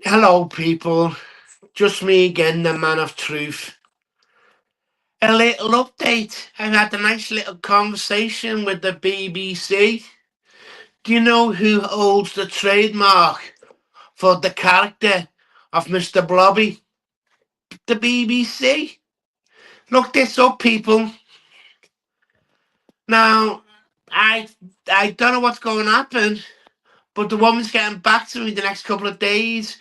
Hello, people. Just me again, the man of truth. A little update. I had a nice little conversation with the BBC. Do you know who holds the trademark for the character of Mr. Blobby? The BBC. Look this up, people. Now, I I don't know what's going to happen, but the woman's getting back to me the next couple of days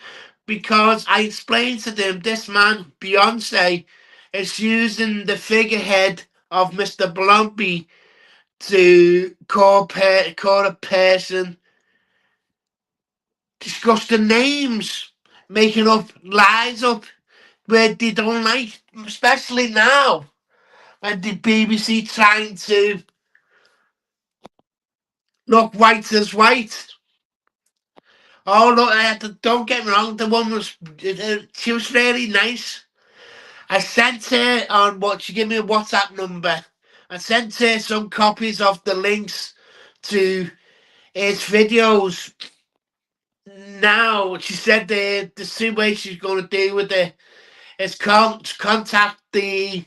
because I explained to them this man, Beyoncé, is using the figurehead of Mr. Blumpy to call a person disgusting names, making up lies up where they don't like, especially now when the BBC trying to look white as white. Oh look, don't get me wrong, the woman was she was really nice. I sent her on what she gave me a WhatsApp number. I sent her some copies of the links to his videos. Now she said the two ways she's going to deal with it is contact the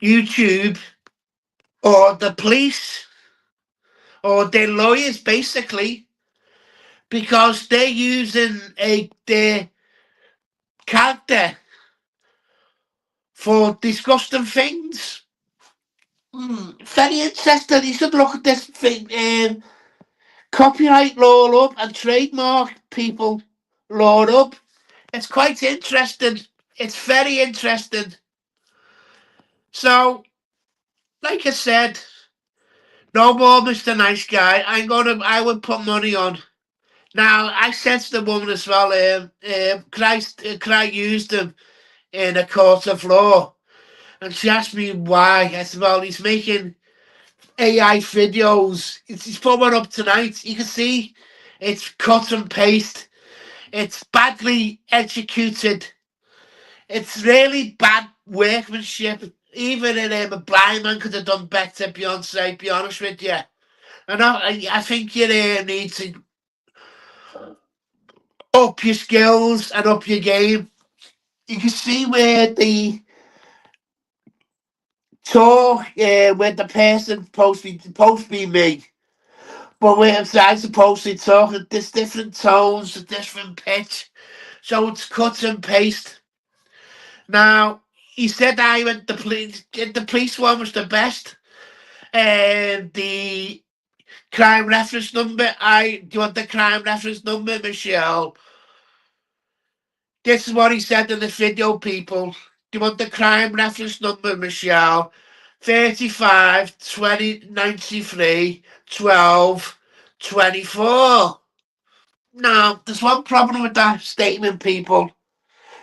YouTube or the police or their lawyers, basically, because they're using their character for disgusting things. Very interesting. You should look at this thing. Copyright law up and trademark people law up. It's quite interesting. It's very interesting. So, like I said, no more Mr. Nice Guy. I would put money on. Now, I said to the woman as well, can I use them in a court of law? And she asked me why. I said, well, he's making AI videos. He's put one up tonight. You can see it's cut and paste. It's badly executed. It's really bad workmanship. Even a blind man could have done better, Beyonce, be honest with you. And I think you need to up your skills and up your game. You can see where the talk, where the person supposed to be me. But where I'm supposed to talk at this different tones, a different pitch. So it's cut and paste. Now, he said I went the police one was the best. And the crime reference number, do you want the crime reference number, Michelle? This is what he said in the video, people. Do you want the crime reference number, Michelle? 35 20 93 12 24. Now, there's one problem with that statement, people.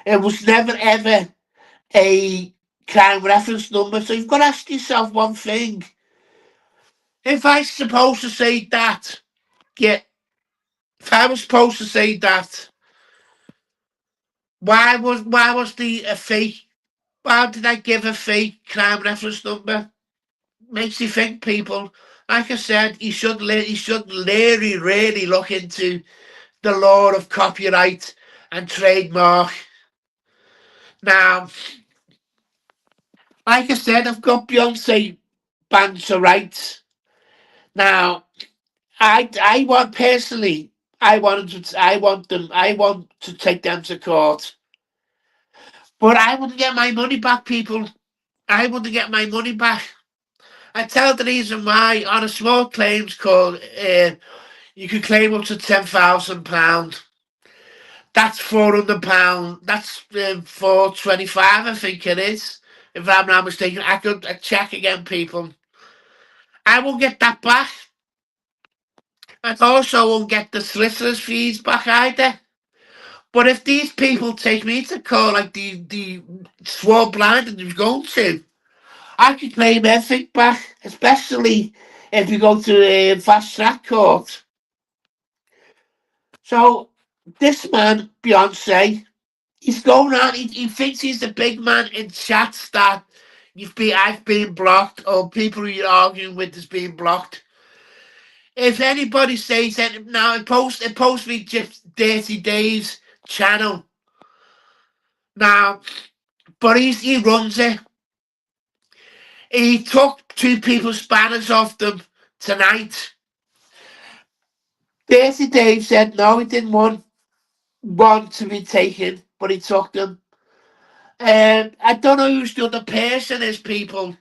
It was never ever a crime reference number. So you've got to ask yourself one thing. If I supposed to say that, yeah, if I was supposed to say that, why was the a fake? Why did I give a fake crime reference number? Makes you think, people. Like I said, he should really look into the law of copyright and trademark. Now, like I said, I've got Beyonce banned to rights. Now, I want personally, I want to take them to court, but I wouldn't get my money back, people. I wouldn't get my money back. I tell the reason why on a small claims court, you can claim up to £10,000. That's £400. That's 425, I think it is. If I'm not mistaken, I could check again, people. I won't get that back. I also won't get the solicitor's fees back either. But if these people take me to court like the swore blind and was going to, I could claim everything back, especially if you go to a fast track court. So this man, Beyonce, he's going on. He thinks he's the big man in chats that I've been blocked or people you're arguing with is being blocked. if anybody says that now, it posts me just Dirty Dave's channel now, but he runs it. He took two people's banners off them tonight. Dirty Dave said no, he didn't want one to be taken, but he took them. I don't know who's the other person is, people,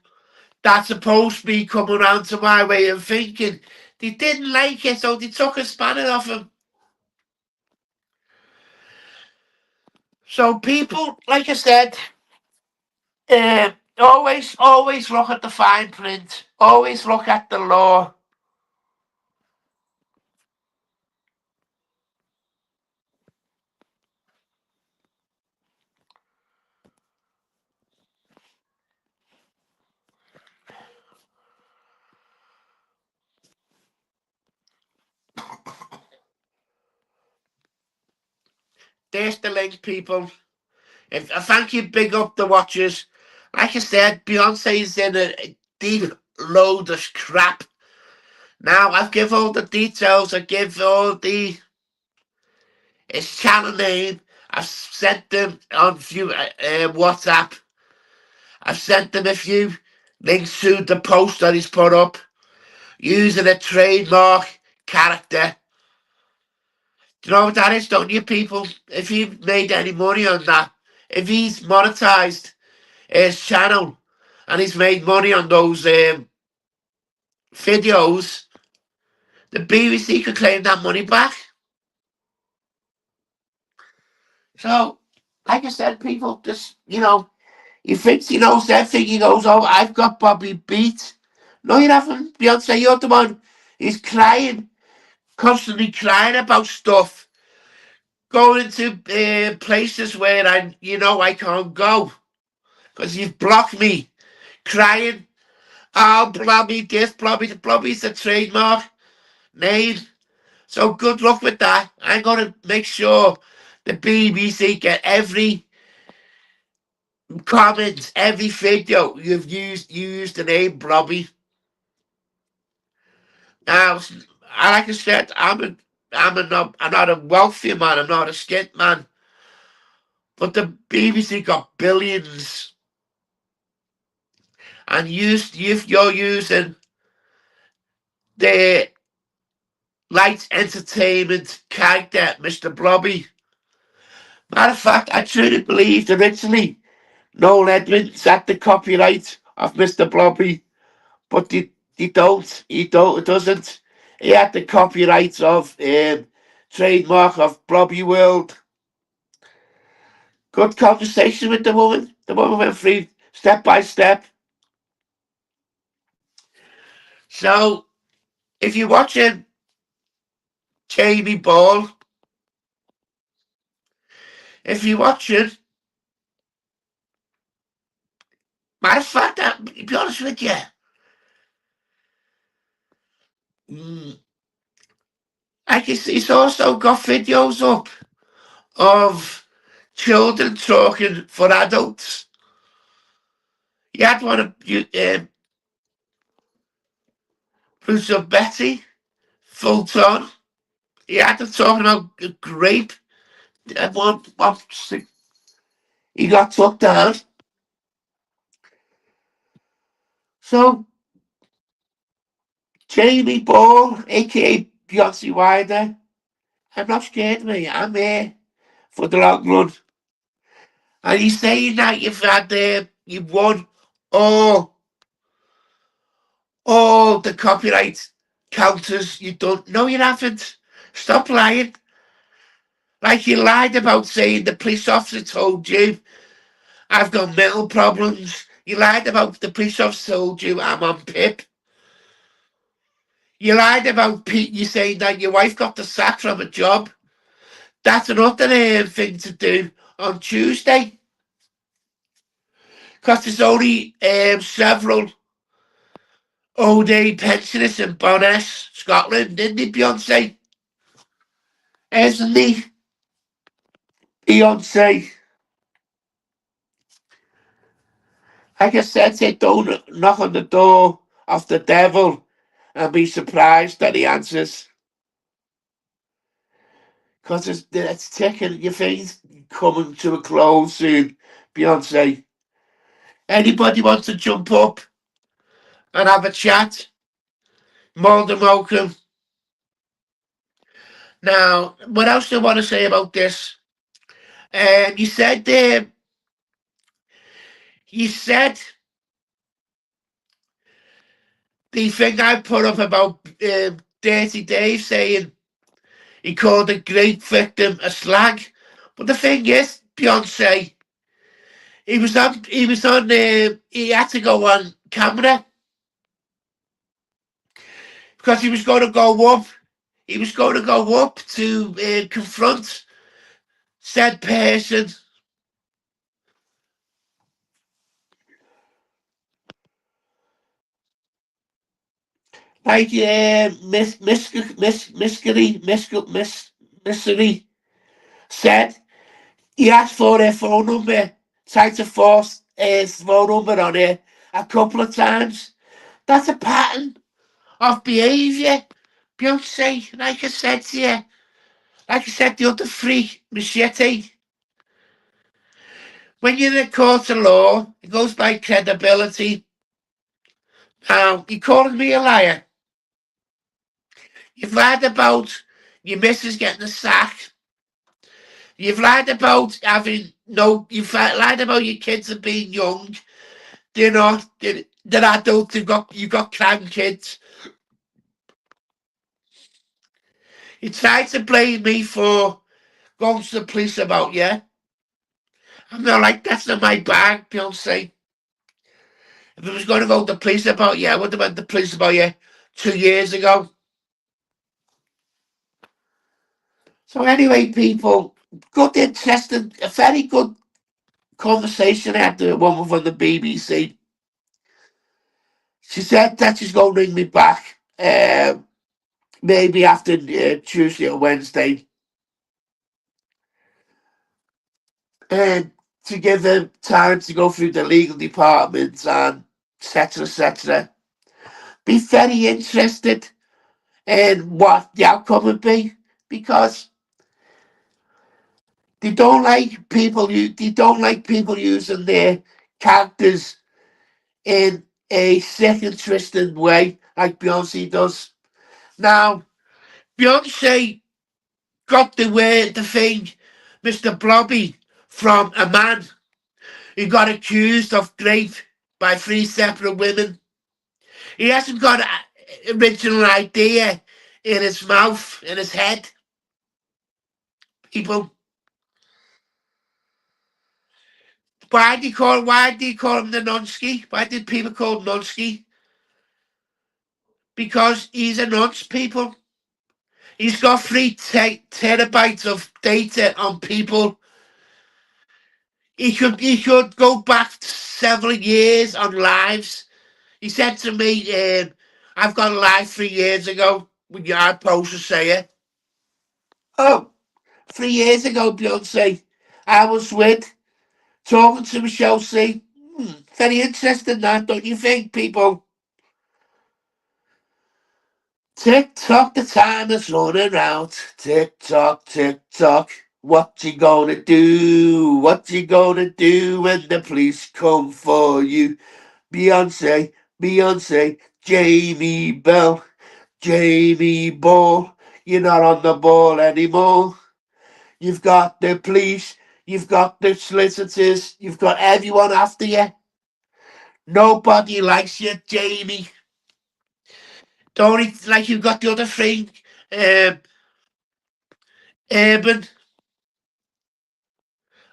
that's supposed to be coming around to my way of thinking. They didn't like it, so they took a spanner off him. So people, like I said, always look at the fine print. Always look at the law. There's the link, people. If I thank you, big up the watchers. Like I said, Beyonce's in a deep load of crap. Now I've give all the details. I give all the his channel name. I've sent them on few WhatsApp. I've sent them a few links to the post that he's put up using a trademark character. Do you know what that is, don't you, people? If you've made any money on that, if he's monetized his channel and he's made money on those videos, the BBC could claim that money back. So, like I said, people, just, he thinks he knows everything. He goes, oh, I've got Bobby beat. No, you haven't, Beyonce. You're the one. He's crying, constantly crying about stuff. Going into places where I can't go because you've blocked me. Crying, oh, Blobby this, Blobby's a trademark name. So good luck with that. I'm going to make sure the BBC get every comment, every video you used the name Blobby. Now, like I said, I'm not a wealthy man. I'm not a skint man. But the BBC got billions, and you're using the light entertainment character, Mr. Blobby. Matter of fact, I truly believed originally Noel Edmonds had the copyright of Mr. Blobby, but he don't. It doesn't. He had the copyright of trademark of Blobby World. Good conversation with the woman. The woman went through step by step. So if you're watching Jamie Ball, if you're watching, matter of fact, to be honest with you, mm, I guess he's also got videos up of children talking for adults. He had one of Bruce and Betty, Fulton. He had them talking about grape. One, he got took down. So Jamie Ball, aka Beyonce Wilder, I'm not scared, mate. I'm here for the long run. And he's saying that you've won all all the copyright counters. You don't. No, you haven't. Stop lying. Like you lied about saying the police officer told you I've got mental problems. You lied about the police officer told you I'm on PIP. You lied about Pete. You saying that your wife got the sack from a job. That's another thing to do on Tuesday. Because there's only several old age pensioners in Bowness, Scotland, didn't he, Beyonce? Isn't he? Beyonce. Like I said, say don't knock on the door of the devil and be surprised at the answers. Because it's ticking. Your thing's coming to a close soon, Beyonce. Anybody wants to jump up and have a chat? More than welcome. Now, what else do I want to say about this? You said you said the thing I put up about Dirty Dave saying he called a great victim a slag. But the thing is, Beyonce, he had to go on camera because he was going to go up. He was going to go up to confront said person. Like Mystery said, he asked for her phone number, tried to force his phone number on her a couple of times. That's a pattern of behaviour. Beyonce, like I said to you, like I said the other three, Machete, when you're in a court of law, it goes by credibility. Now, you calling me a liar. You've lied about your missus getting a sack. You've lied about having no. You've lied about your kids and being young. You know, they're adults. You've got grandkids. You tried to blame me for going to the police about you. I'm not like that's not my bag, Beyonce. If I was going to go to the police about you, I would have went to the police about you 2 years ago. So anyway, people, good, interesting, a very good conversation I had with a woman from the BBC. She said that she's going to ring me back, maybe after Tuesday or Wednesday, and to give them time to go through the legal departments and etc. etc. Be very interested in what the outcome would be because they don't like people using their characters in a sick and twisted way like Beyonce does. Now, Beyonce got the thing, Mr. Blobby, from a man who got accused of rape by three separate women. He hasn't got an original idea in his mouth, in his head. People, why do you call him the nonski? Why did people call him nonski? Because he's a nonce, people. He's got three terabytes of data on people. He could go back several years on lives. He said to me, I've got a live 3 years ago when your ad post was saying, oh, 3 years ago, Beyonce, I was with talking to Michelle C. Very interesting that, don't you think, people? Tick tock, the time is running out. Tick tock, tick tock. What you gonna do? What you gonna do when the police come for you? Beyonce, Beyonce, Jamie Bell, Jamie Ball. You're not on the ball anymore. You've got the police, you've got the solicitors, you've got everyone after you. Nobody likes you, Jamie. Don't like you've got the other thing, um, Urban.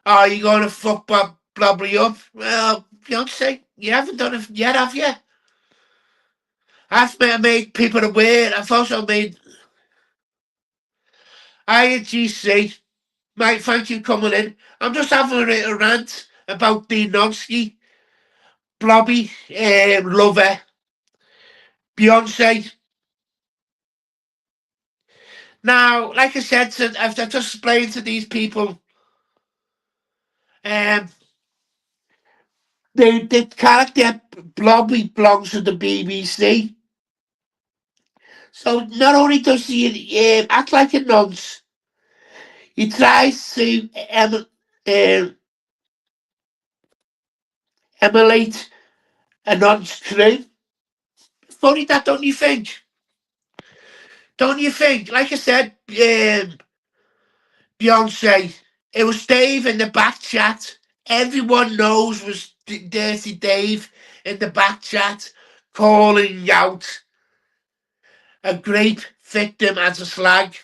Are you going to fuck Bob Blobbery up? Well, Beyonce, you haven't done it yet, have you? I've made people aware. I've also made INGC. Mate, thank you for coming in. I'm just having a little rant about the Nonsky, Blobby, Lover, Beyonce. Now, like I said, I've just explained to these people, um, the character Blobby belongs to the BBC. So not only does he act like a nonce, he tries to um, emulate a nonce crew. Funny that, don't you think? Don't you think? Like I said, Beyonce, it was Dave in the back chat. Everyone knows was Dirty Dave in the back chat calling out a grape victim as a slag.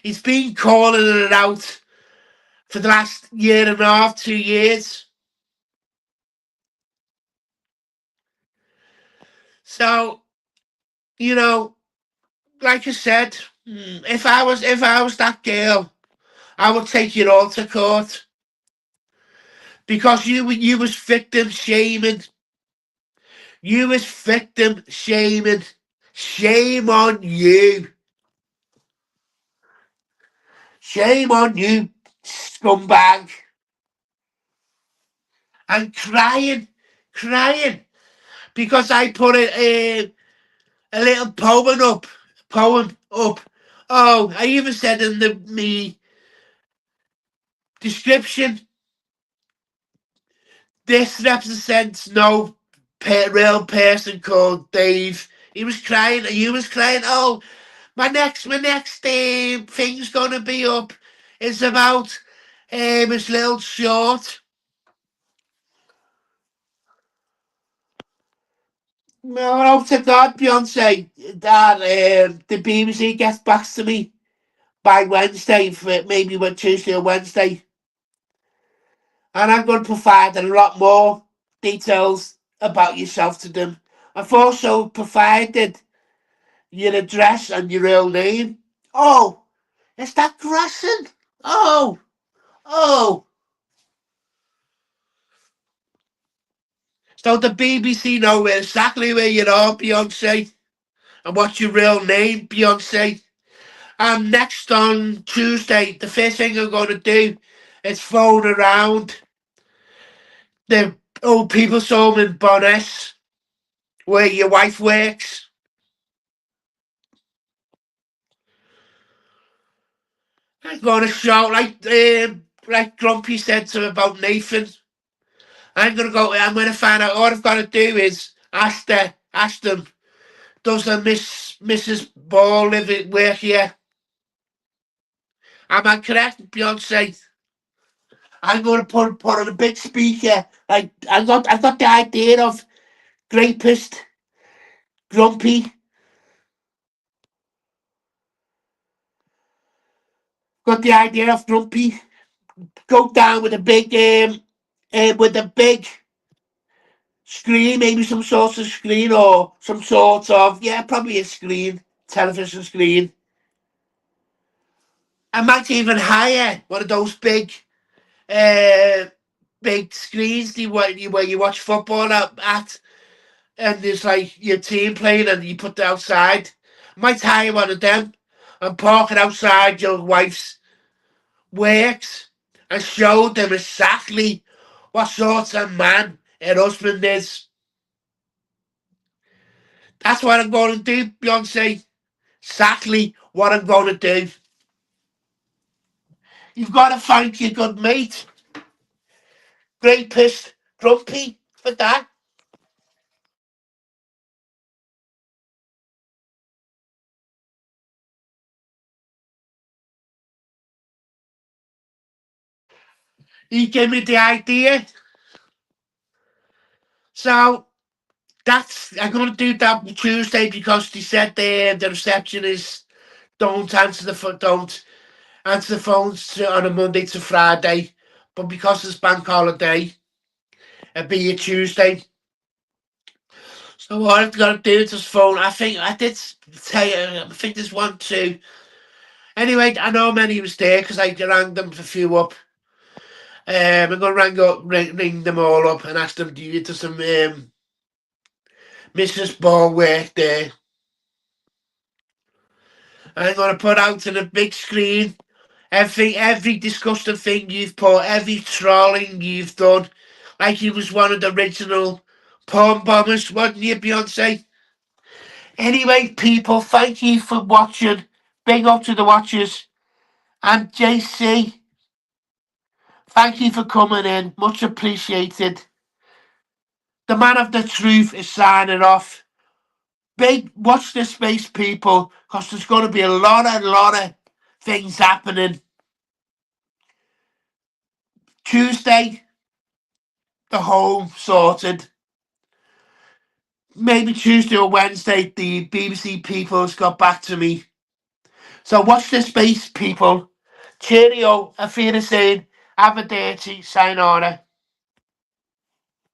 He's been calling it out for the last year and a half, 2 years. So, you know, like I said, if I was that girl, I would take you all to court because you was victim shaming. You was victim shaming. Shame on you. Shame on you, scumbag. And crying because I put a little poem up. Oh, I even said in the me description, this represents no real person called Dave. He was crying, and you was crying. Oh, my next thing's gonna be up. It's about his little short. No, I hope to God, Beyonce, that the BBC gets back to me by Wednesday, for maybe when Tuesday or Wednesday, and I'm going to provide a lot more details about yourself to them. I've also provided your address and your real name. Oh, is that Grasson? Oh, oh. So the BBC know exactly where you are, Beyonce, and what's your real name, Beyonce. And next on Tuesday, the first thing I'm going to do is phone around the old people's home in Bonnes, where your wife works. I'm going to shout like Grumpy said to about Nathan. I'm going to go. I'm going to find out. All I've got to do is ask them. Does the Mrs. Ball work here? Am I correct, Beyonce? I'm going to put on a big speaker. Like I got the idea of Grapist, Grumpy. Got the idea of Grumpy. Go down with a big screen, maybe some sort of screen or some sort of probably a screen, television screen. I might even hire one of those uh, big screens where you watch football at, and there's like your team playing, and you put it outside. I might hire one of them and park it outside your wife's works and show them exactly what sort of man her husband is. That's what I'm going to do, Beyonce. Exactly what I'm going to do. You've got to thank your good mate, Grapist Grumpy, for that. He gave me the idea. So I'm going to do that on Tuesday because they said the receptionist don't answer the phones on a Monday to Friday, but because it's bank holiday, it'll be a Tuesday. So what I've got to do is just phone. I think I did tell you. I think there's one, two. Anyway, I know many was there because I rang them a few up. I'm going to ring them all up and ask them, do you do some Mrs. Ball work there? I'm going to put out on a big screen every disgusting thing you've put, every trolling you've done. Like you was one of the original porn bombers, wasn't you, Beyonce? Anyway, people, thank you for watching. Big up to the watchers. And JC, thank you for coming in. Much appreciated. The man of the truth is signing off. Big watch this space, people, because there's going to be a lot of things happening. Tuesday, the home sorted. Maybe Tuesday or Wednesday, the BBC people has got back to me. So watch this space, people. Cheerio, Auf Wiedersehen, have a dirty, sayonara.